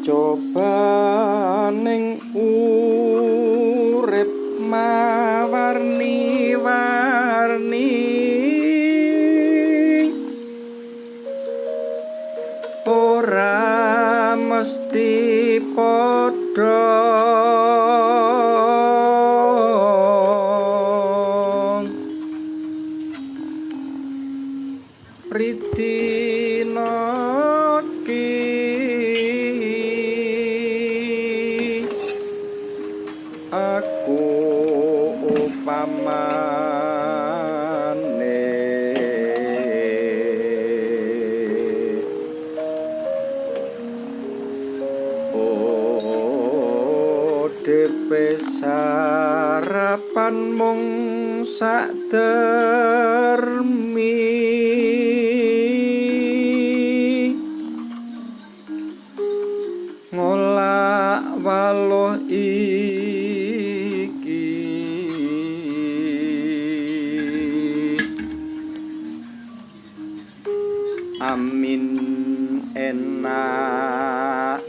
cobaning urip mawarni-warni ora mesti padha Ridina ki aku upamane dhewe sarapan mung sakdermi ngolak waluh iki amin enak